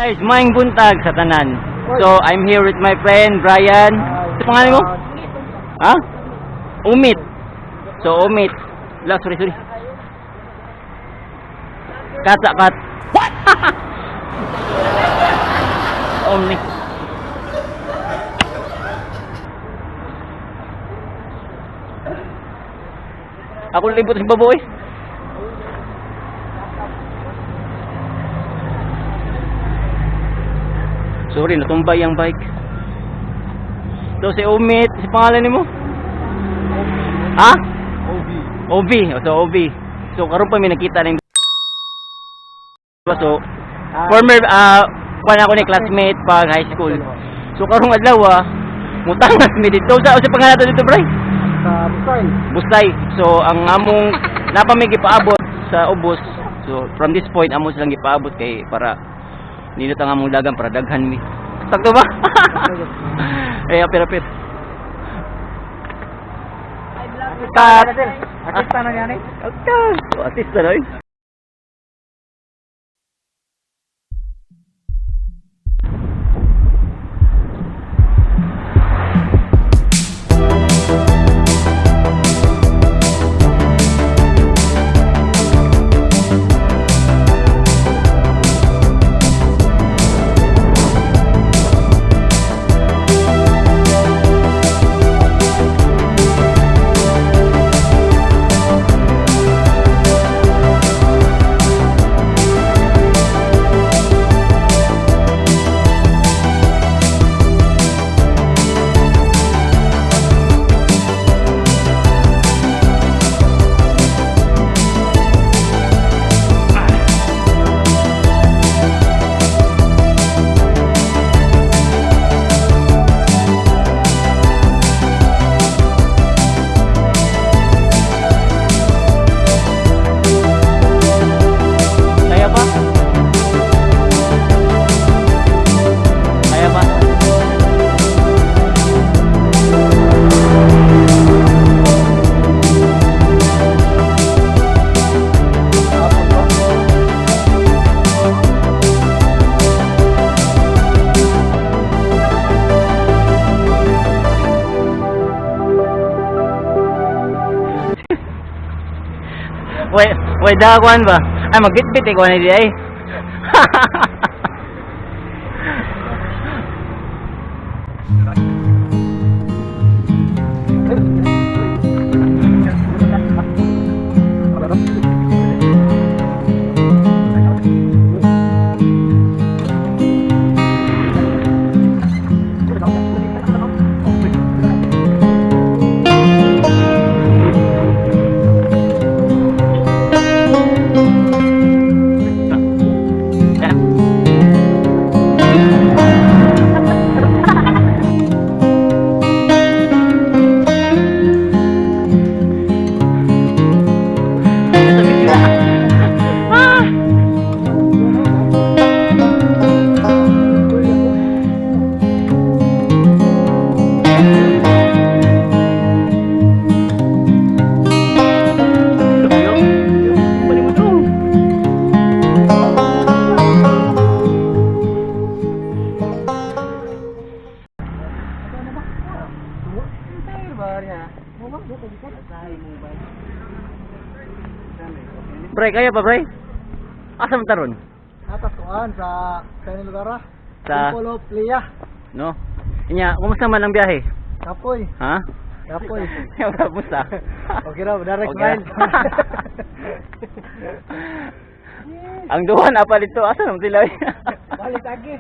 Guys, maing buntag sa tanan. So, I'm here with my friend Brian. Ito pangalan mo? Ha? Umit. So, Umit. La, sorry. Kat. What? Omni. Ako libot si baboy. Sorry, natumbay ang bike. So, si Umit, si pangalan ni mo? Ha? OB. So, OB. So, karon pa may nakita na yung so, former, kuhan ako ni classmate pag high school. So, karong adlaw, mutangas mi dito. Sa pangalan dito, bro? Busay. So, ang among napamig ipaabot sa ubos. So, from this point, among silang ipaabot kay para nindot ang among dagan para daghan mi. Sakto ba? Eh, apir. Artista na yan eh. Okay. Artista na eh. Wait, dagwan ba? Ay, magbitbit eh, kuha na di ay. Pre, kaya pa pre? Asa man taron? Atas kuan sa lugar sa Polo Playa. No. Inya, kumusta man ang biyahe? Kapoy. Ha? Kapoy. Kumusta? Okay raw, direct Okay. smile. Ang duhan apa dito? Asa man sila? Balik lagi.